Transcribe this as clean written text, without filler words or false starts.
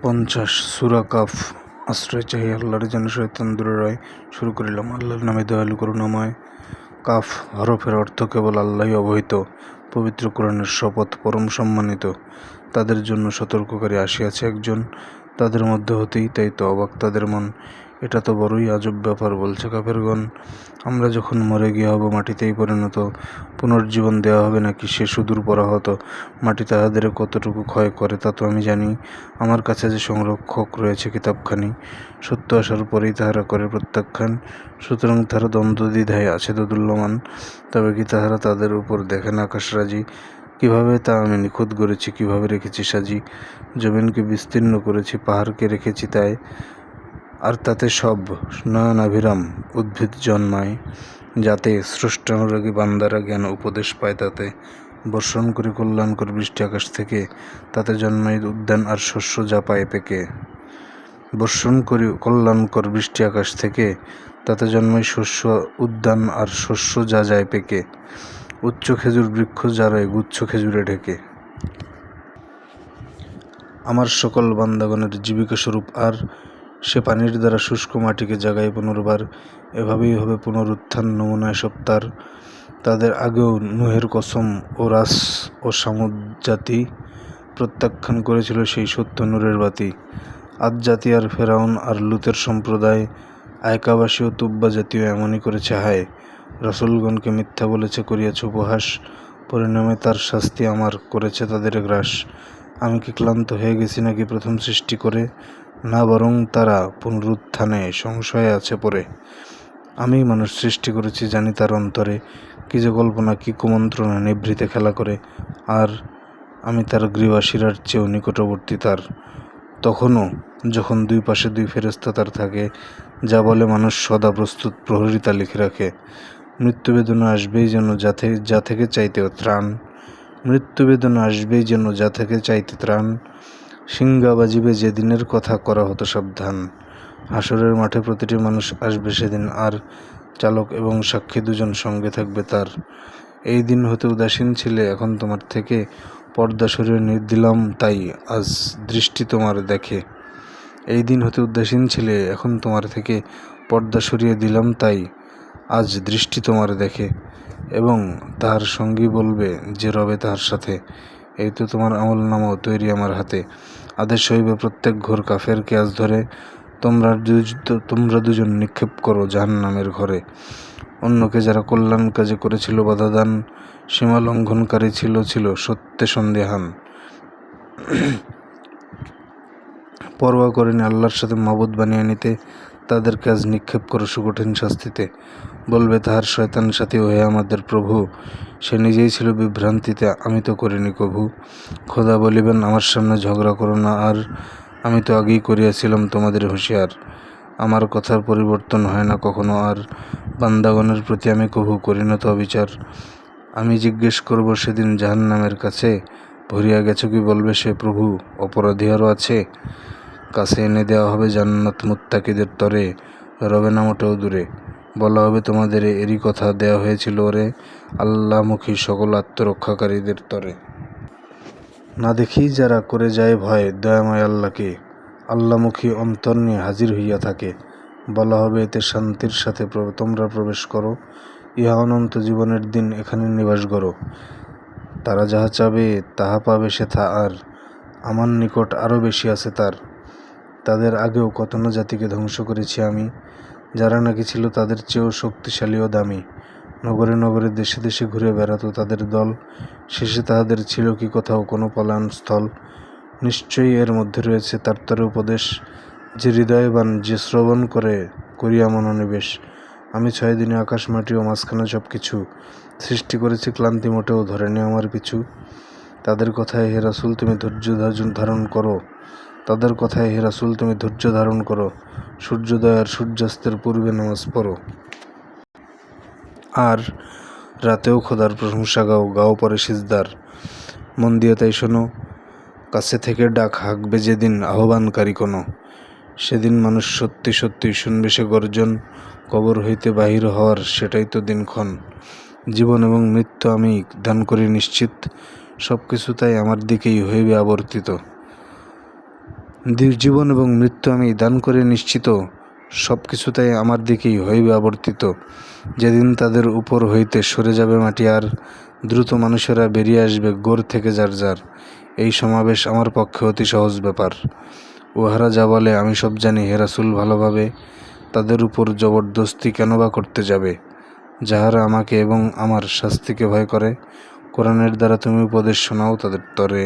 50 সূরা calf. আশ্রয় চাহি আল্লাহর যেন শয়তান দূরে রয়। শুরু করিলাম আল্লাহর নামে, দয়ালু করুণাময়। কাফ হরফের অর্থ কেবল আল্লাহই অবহিত। পবিত্র কোরআনের শপথ, পরম সম্মানিত তাদের জন্য সতর্ককারী আসিয়াছে একজন তাদের মধ্য হতেই, তাই তো অবাক তাদের মন। এটা তো বড়ই আজব ব্যাপার, বলছে কাফেরগণ। আমরা যখন মরে গিয়ে হব মাটিতেই পরিণত, পুনর্জীবন দেওয়া হবে নাকি সে সুদূর পরাহত। মাটি তাহাদের কতটুকু ক্ষয় করে তা তো আমি জানি। আমার কাছে যে সংরক্ষক রয়েছে কিতাবখানি, সত্য আসার পরেই তাহারা করে প্রত্যাখ্যান। সুতরাং তাহারা দ্বন্দ্ব-দ্বিধায় আছে দোদুল্যমান। তবে কি তাহারা তাদের উপর দেখেন আকাশরাজি? কিভাবে তা আমি নিখুঁত গড়েছি, কিভাবে রেখেছি সাজি। জমিনকে বিস্তীর্ণ করেছি, পাহাড়কে রেখেছি তাই, আর তাতে সব নয়নাভিরাম উদ্ভিদ জন্মায়, যাতে স্রষ্টানুরাগী বান্দারা জ্ঞান উপদেশ পায়। তাতে বর্ষণ করি কল্যাণকর বৃষ্টি আকাশ থেকে, তাতে জন্মায় উদ্যান আর শস্য যা পায় পেকে। বর্ষণ করি কল্যাণকর বৃষ্টি আকাশ থেকে, তাতে জন্মায় শস্য উদ্যান আর শস্য যা যায় পেকে। উচ্চ খেজুর বৃক্ষ যারায় গুচ্ছ খেজুরে ঢেকে। আমার সকল বান্দাগণের জীবিকা স্বরূপ, আর সে পানির দ্বারা শুষ্ক মাটিকে জাগায় পুনর্বার। এভাবেই হবে পুনরুত্থান, নমুনায় সব তার। তাদের আগেও নূহের কসম ও রাস ও সামুদ জাতি প্রত্যাখ্যান করেছিল সেই সত্য নূরের বাতি। আদ জাতি আর ফেরাউন আর লুতের সম্প্রদায়, আয়কাবাসী ও তুব্বা জাতীয় এমনই করেছে হায়। রাসূলগণকে মিথ্যা বলেছে, করিয়াছে উপহাস, পরিণামে তার শাস্তি আমার করেছে তাদের গ্রাস। আমি কি ক্লান্ত হয়ে গেছি নাকি প্রথম সৃষ্টি করে? না, বরং তারা পুনরুত্থানে সংশয়ে আছে পড়ে। আমি মানুষ সৃষ্টি করেছি, জানি তার অন্তরে কি যে কল্পনা, কি কুমন্ত্রণা নিভৃতে খেলা করে। আর আমি তার গ্রীবা শিরার চেয়েও নিকটবর্তী তার। তখনও যখন দুই পাশে দুই ফেরেশতা তার থাকে, যা বলে মানুষ সদা প্রস্তুত প্রহরী তা লিখে রাখে। মৃত্যুবেদনা আসবেই যেন যা থেকে চাইতে ত্রাণ। মৃত্যুবেদনা আসবেই যেন যা থেকে চাইতে ত্রাণ। সিংহা বাজিবে যেদিনের কথা, করা হতো সাবধান। হাসরের মাঠে প্রতিটি মানুষ আসবে সেদিন, আর চালক এবং সাক্ষী দুজন সঙ্গে থাকবে তার। এই দিন হতে উদাসীন ছিলে, এখন তোমার থেকে পর্দা সরিয়ে দিলাম তাই আজ দৃষ্টি তোমার দেখে। এই দিন হতে উদাসীন ছিলে, এখন তোমার থেকে পর্দা সরিয়ে দিলাম তাই আজ দৃষ্টি তোমার দেখে। এবং তাহার সঙ্গী বলবে যে রবে তাহার সাথে, এই তো তোমার আমলনামাও তৈরি আমার হাতে। আদেশ হইবে প্রত্যেক ঘোর কাফেরকে আজ ধরে, তোমরা দুজন নিক্ষেপ করো জাহান্নামের ঘরে। অন্যকে যারা কল্যাণ কাজে করেছিল বাধাদান, সীমা লঙ্ঘনকারী ছিল সত্যে সন্দেহান। পরোয়া করেনি আল্লাহর সাথে মাবুদ বানিয়ে নিতে, তাদেরকে আজ নিক্ষেপ করো সুকঠিন শাস্তিতে। বলবে তাহার শয়তান সাথী, ও হে আমাদের প্রভু, সে নিজেই ছিল বিভ্রান্তিতে, আমি তো করিনি কভু। খোদা বলিবেন, আমার সামনে ঝগড়া করো না আর, আমি তো আগেই করিয়াছিলাম তোমাদের হুঁশিয়ার। আমার কথার পরিবর্তন হয় না কখনো আর, বান্দাগণের প্রতি আমি কভু করি না তো অবিচার। আমি জিজ্ঞেস করব সেদিন জাহান্নামের কাছে, ভরিয়া গেছ কি? বলবে সে, প্রভু অপরাধী আরও আছে। কাছে এনে দেওয়া হবে জান্নাত মুত্তাকিদের তরে, রবে না মোটেও দূরে। বলা হবে তোমাদের এরই কথা দেয়া হয়েছিল ওরে, আল্লাহমুখী সকল আত্মরক্ষাকারীদের তরে। না দেখেই যারা করে যায় ভয় দয়াময় আল্লাহকে, আল্লাহমুখী অন্তর নিয়ে হাজির হইয়া থাকে। বলা হবে এতে শান্তির সাথে তোমরা প্রবেশ করো, ইহা অনন্ত জীবনের দিন, এখানে নিবাস গড়ো। তারা যাহা চাবে তাহা পাবে সেথা, আর আমার নিকট আরও বেশি আছে তার। তাদের আগেও কত না জাতিকে ধ্বংস করেছি আমি, যারা নাকি ছিল তাদের চেয়েও শক্তিশালী ও দামি। নগরে নগরে দেশে দেশে ঘুরে বেড়াত তাদের দল, শেষে তাহাদের ছিল কি কোথাও কোনো পলায়নস্থল? নিশ্চয়ই এর মধ্যে রয়েছে তার তরে উপদেশ, যে হৃদয়বান, যে শ্রবণ করে করিয়া মনোনিবেশ। আমি 6 দিনে আকাশ মাটি ও মাঝখানে সব কিছু সৃষ্টি করেছি, ক্লান্তি মোটেও ধরেনি আমার পিছু। তাদের কথায় হে রাসূল তুমি ধৈর্য ধারণ করো, তাদের কথায় হে রাসূল তুমি ধৈর্য ধারণ করো। সূর্যোদয় আর সূর্যাস্তের পূর্বে নামাজ পড়ো, আর রাতেও খোদার প্রশংসা গাও পরে সিজদার। মন দিয়ে তাই শোনো, কাছে থেকে ডাক হাঁকবে যেদিন আহ্বানকারী কোনো। সেদিন মানুষ সত্যি সত্যি শুনবে সে গর্জন, কবর হইতে বাহির হওয়ার সেটাই তো দিনক্ষণ। জীবন এবং মৃত্যু আমি দান করি নিশ্চিত, সব কিছু তাই আমার দিকেই হইবে আবর্তিত। জীবন এবং মৃত্যু আমি দান করে নিশ্চিত, সব কিছু তাই আমার দিকেই হইবে আবর্তিত। যেদিন তাদের উপর হইতে সরে যাবে মাটি, আর দ্রুত মানুষেরা বেরিয়ে আসবে গোর থেকে যার যার, এই সমাবেশ আমার পক্ষে অতি সহজ ব্যাপার। উহারা যা বলে আমি সব জানি হে রাসূল ভালোভাবে, তাদের উপর জবরদস্তি কেন বা করতে যাবে? যাহারা আমাকে এবং আমার শাস্তিকে ভয় করে, কোরআনের দ্বারা তুমি উপদেশ শোনাও তাদের তরে।